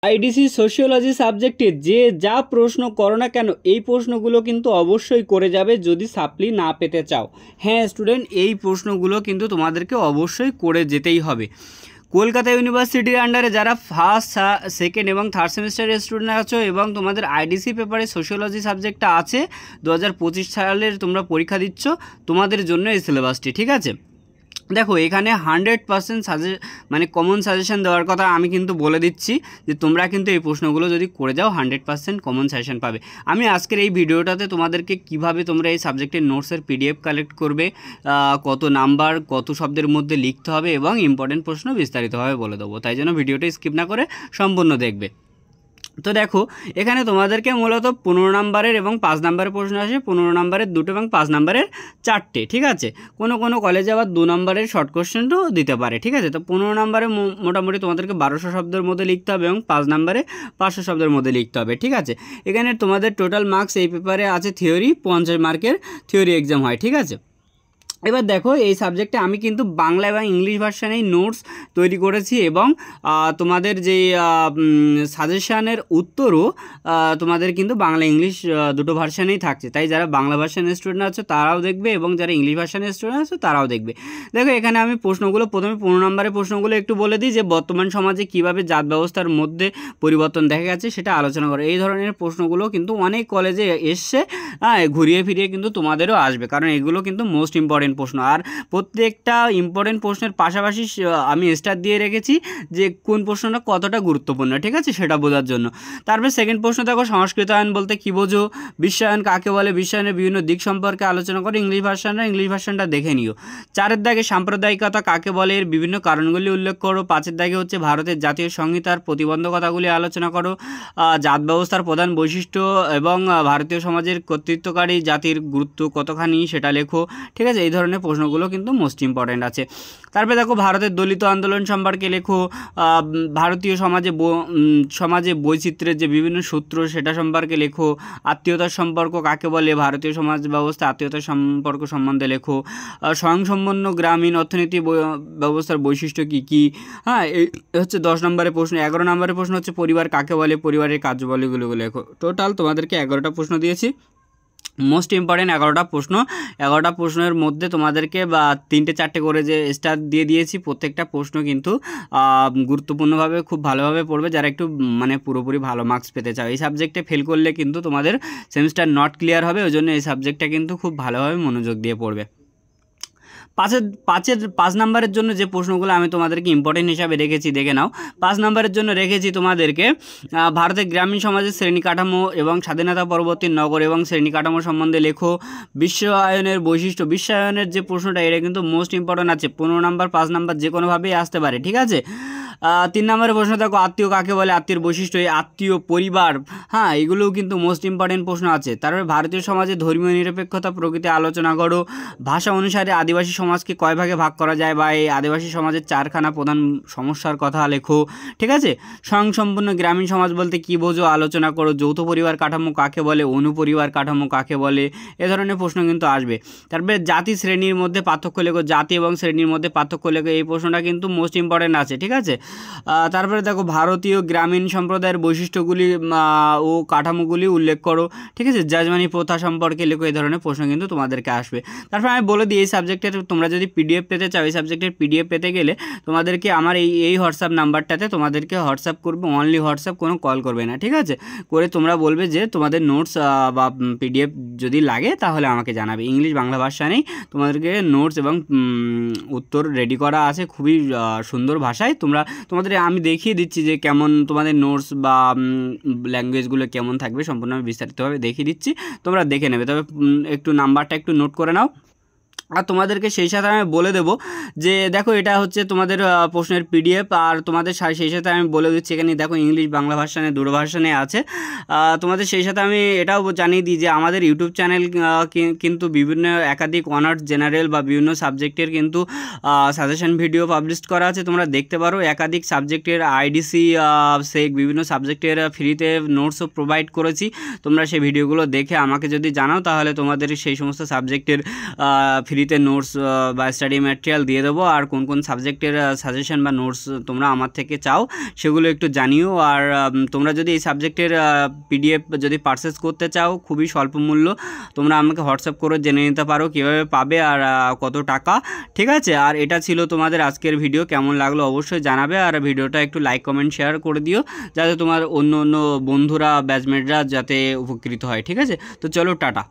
IDC sociology সাবজেক্টে যে যা প্রশ্ন করো না কেন এই প্রশ্নগুলো কিন্তু অবশ্যই করে যাবে যদি সাপ্লি না পেতে চাও। হ্যাঁ স্টুডেন্ট, এই প্রশ্নগুলো কিন্তু তোমাদেরকে অবশ্যই করে যেতেই হবে। কলকাতা ইউনিভার্সিটির আন্ডারে যারা ফার্স্ট, সেকেন্ড এবং থার্ড সেমিস্টারের স্টুডেন্ট আছো এবং তোমাদের আইডিসি পেপারে সোশিওলজি সাবজেক্টটা আছে 2025 সালের তোমরা পরীক্ষা দিচ্ছ, তোমাদের জন্য এই সিলেবাসটি, ঠিক আছে। দেখো এখানে 100% মানে কমন সাজেশন দেওয়ার কথা আমি কিন্তু বলে দিচ্ছি যে তোমরা কিন্তু এই প্রশ্নগুলো যদি করে যাও 100% কমন সাজেশন পাবে। আমি আজকের এই ভিডিওটাতে তোমাদেরকে কিভাবে তোমরা এই সাবজেক্টের নোটসের পিডিএফ কালেক্ট করবে, কত নাম্বার কত শব্দের মধ্যে লিখতে হবে এবং ইম্পর্টেন্ট প্রশ্ন বিস্তারিতভাবে বলে দেবো, তাই জন্য ভিডিওটা স্কিপ না করে সম্পূর্ণ দেখবে। তো দেখো এখানে তোমাদেরকে মূলত 15 নম্বরের এবং 5 নম্বরের প্রশ্ন আসে, 15 নম্বরের 2টো এবং 5 নম্বরের 4টে, ঠিক আছে। কোনো কোনো কলেজে আবার 2 নম্বরের শর্ট কোশ্চেনও দিতে পারে, ঠিক আছে। তো 15 নম্বরে মোটামুটি তোমাদেরকে 1200 শব্দের মধ্যে লিখতে হবে এবং 5 নম্বরে 500 শব্দের মধ্যে লিখতে হবে, ঠিক আছে। এখানে তোমাদের টোটাল মার্কস এই পেপারে আছে থিওরি, 50 মার্কের থিওরি এক্সাম হয়, ঠিক আছে। এবার দেখো এই সাবজেক্টে আমি কিন্তু বাংলা এবং ইংলিশ ভার্সানেই নোটস তৈরি করেছি এবং তোমাদের যে সাজেশানের উত্তরও তোমাদের কিন্তু বাংলা ইংলিশ দুটো ভার্সানেই থাকছে, তাই যারা বাংলা ভার্সানের স্টুডেন্ট আছে তারাও দেখবে এবং যারা ইংলিশ ভার্সানের স্টুডেন্ট আছে তারাও দেখবে। দেখো এখানে আমি প্রশ্নগুলো প্রথমে 15 নম্বরের প্রশ্নগুলো একটু বলে দিই যে বর্তমান সমাজে কীভাবে জাত ব্যবস্থার মধ্যে পরিবর্তন দেখা গেছে সেটা আলোচনা করো। এই ধরনের প্রশ্নগুলো কিন্তু অনেক কলেজে এসছে, ঘুরিয়ে ফিরিয়ে কিন্তু তোমাদেরও আসবে, কারণ এগুলো কিন্তু মোস্ট ইম্পর্টেন্ট প্রশ্ন। আর প্রত্যেকটা ইম্পর্টেন্ট প্রশ্নের পাশাপাশি আমি স্টার দিয়ে রেখেছি যে কোন প্রশ্নটা কতটা গুরুত্বপূর্ণ, ঠিক আছে, সেটা বোঝার জন্য। তারপরে সেকেন্ড প্রশ্ন দেখো সংস্কৃতায়ন বলতে কী বোঝো, বিশ্বায়ন কাকে বলে, বিশ্বায়নের বিভিন্ন দিক সম্পর্কে আলোচনা করো, ইংলিশ ভার্সানটা দেখে নিও। 4এর দাগে সাম্প্রদায়িকতা কাকে বলে, এর বিভিন্ন কারণগুলি উল্লেখ করো। 5এর দাগে হচ্ছে ভারতের জাতীয় সংহিতার প্রতিবন্ধকতাগুলি আলোচনা করো, জাত ব্যবস্থার প্রধান বৈশিষ্ট্য এবং ভারতীয় সমাজের কর্তৃত্বকারী জাতির গুরুত্ব কতখানি সেটা লেখো, ঠিক আছে। এই ধরনের প্রশ্নগুলো কিন্তু মোস্ট ইম্পর্ট্যান্ট আছে। তারপরে দেখো ভারতের দলিত আন্দোলন সম্পর্কে লেখো, ভারতীয় সমাজে বৈচিত্র্যের যে বিভিন্ন সূত্র সেটা সম্পর্কে লেখো, আত্মীয়তার সম্পর্ক কাকে বলে, ভারতীয় সমাজ ব্যবস্থা আত্মীয়তার সম্পর্ক সম্বন্ধে লেখো, স্বয়ংসম্পন্ন গ্রামীণ অর্থনীতি ব্যবস্থার বৈশিষ্ট্য কী কী, হ্যাঁ এই হচ্ছে 10 নম্বরের প্রশ্ন। 11 নম্বরের প্রশ্ন হচ্ছে পরিবার কাকে বলে, পরিবারের কার্যাবলীগুলো লেখো। টোটাল তোমাদেরকে 11টা প্রশ্ন দিয়েছি, মোস্ট ইম্পর্টেন্ট 11টা প্রশ্ন। 11টা প্রশ্নের মধ্যে তোমাদেরকে 3টে 4টে করে যে স্টার দিয়ে দিয়েছি। প্রত্যেকটা প্রশ্ন কিন্তু গুরুত্বপূর্ণভাবে খুব ভালোভাবে পড়বে যারা একটু মানে পুরোপুরি ভালো মার্কস পেতে চাও। এই সাবজেক্টে ফেল করলে কিন্তু তোমাদের সেমিস্টার নট ক্লিয়ার হবে, ওই জন্য এই সাবজেক্টটা কিন্তু খুব ভালোভাবে মনোযোগ দিয়ে পড়বে। 5 নম্বরের জন্য যে প্রশ্নগুলো আমি তোমাদেরকে ইম্পর্টেন্ট হিসাবে রেখেছি দেখে নাও। 5 নম্বরের জন্য রেখেছি তোমাদেরকে ভারতের গ্রামীণ সমাজের শ্রেণী কাঠামো এবং স্বাধীনতা পরবর্তী নগর এবং শ্রেণী কাঠামো সম্বন্ধে লেখো। বিশ্বায়নের বৈশিষ্ট্য, বিশ্বায়নের যে প্রশ্নটা এটা কিন্তু মোস্ট ইম্পর্টেন্ট আছে, 15 নম্বর 5 নম্বর যে কোনোভাবেই আসতে পারে, ঠিক আছে। 3 নম্বরের প্রশ্ন দেখো আত্মীয় কাকে বলে, আত্মীয়ের বৈশিষ্ট্য, এই আত্মীয় পরিবার, হ্যাঁ এগুলোও কিন্তু মোস্ট ইম্পর্টেন্ট প্রশ্ন আছে। তারপরে ভারতীয় সমাজে ধর্মীয় নিরপেক্ষতা প্রকৃতি আলোচনা করো। ভাষা অনুসারে আদিবাসী সমাজকে কয় ভাগে ভাগ করা যায় বা এই আদিবাসী সমাজের 4খানা প্রধান সমস্যার কথা লেখো, ঠিক আছে। স্বয়ংসম্পূর্ণ গ্রামীণ সমাজ বলতে কী বোঝো আলোচনা করো। যৌথ পরিবার কাঠামো কাকে বলে, অনুপরিবার কাঠামো কাকে বলে, এ ধরনের প্রশ্ন কিন্তু আসবে। তারপরে জাতি শ্রেণীর মধ্যে পার্থক্য লেখো, জাতি এবং শ্রেণীর মধ্যে পার্থক্য লেখো, এই প্রশ্নটা কিন্তু মোস্ট ইম্পর্টেন্ট আছে, ঠিক আছে। তারপরে দেখো ভারতীয় গ্রামীণ সম্প্রদায়ের বৈশিষ্ট্যগুলি ও কাঠামোগুলি উল্লেখ করো, ঠিক আছে। জাজমানি প্রথা সম্পর্কে লেখো, এই ধরনের প্রশ্ন কিন্তু তোমাদেরকে আসবে। তারপর আমি বলে দিই এই সাবজেক্টের তোমরা যদি পিডিএফ পেতে চাও, এই সাবজেক্টের পিডিএফ পেতে গেলে তোমাদেরকে আমার এই হোয়াটসঅ্যাপ নাম্বারটাতে তোমাদেরকে হোয়াটসঅ্যাপ করবে, অনলি হোয়াটসঅ্যাপ, কোনো কল করবে না, ঠিক আছে। করে তোমরা বলবে যে তোমাদের নোটস বা পিডিএফ যদি লাগে তাহলে আমাকে জানাবে। ইংলিশ বাংলা ভাষা নেই, তোমাদেরকে নোটস এবং উত্তর রেডি করা আছে খুবই সুন্দর ভাষায়। তোমাদের আমি দেখিয়ে দিচ্ছি যে কেমন তোমাদের নোটস বা ল্যাঙ্গুয়েজগুলো কেমন থাকবে, সম্পূর্ণ আমি বিস্তারিতভাবে দেখিয়ে দিচ্ছি, তোমরা দেখে নেবে। তবে একটু নাম্বারটা একটু নোট করে নাও। আর তোমাদেরকে সেই সাথে আমি বলে দেবো যে দেখো এটা হচ্ছে তোমাদের প্রশ্নের পিডিএফ, আর তোমাদের সেই সাথে আমি বলে দিচ্ছি এখানে দেখো ইংলিশ বাংলা ভার্সানে দুটো ভার্সানে আছে। তোমাদের সেই সাথে আমি এটাও জানিয়ে দিই যে আমাদের ইউটিউব চ্যানেল কিন্তু বিভিন্ন একাধিক অনার্স জেনারেল বা বিভিন্ন সাবজেক্টের কিন্তু সাজেশন ভিডিও পাবলিশ করা আছে, তোমরা দেখতে পারো। একাধিক সাবজেক্টের আইডিসি বিভিন্ন সাবজেক্টের ফ্রিতে নোটসও প্রোভাইড করেছি, তোমরা সেই ভিডিওগুলো দেখে আমাকে যদি জানাও তাহলে তোমাদের সেই সমস্ত সাবজেক্টের ফ্রি ফ্রিতে নোটস বা স্টাডি ম্যাটেরিয়াল দিয়ে দেবো। আর কোন কোন সাবজেক্টের সাজেশন বা নোটস তোমরা আমার থেকে চাও সেগুলো একটু জানিও। আর তোমরা যদি এই সাবজেক্টের PDF যদি পারচেস করতে চাও খুবই স্বল্প মূল্য, তোমরা আমাকে হোয়াটসঅ্যাপ করে জেনে নিতে পারো কীভাবে পাবে আর কত টাকা। ঠিক আছে, আর এটা ছিল তোমাদের আজকের ভিডিও। কেমন লাগলো অবশ্যই জানাবে, আর ভিডিওটা একটু লাইক কমেন্ট শেয়ার করে দিও যাতে তোমার অন্য অন্য বন্ধুরা ব্যাচমেটরা যাতে উপকৃত হয়। ঠিক আছে, তো চলো টাটা।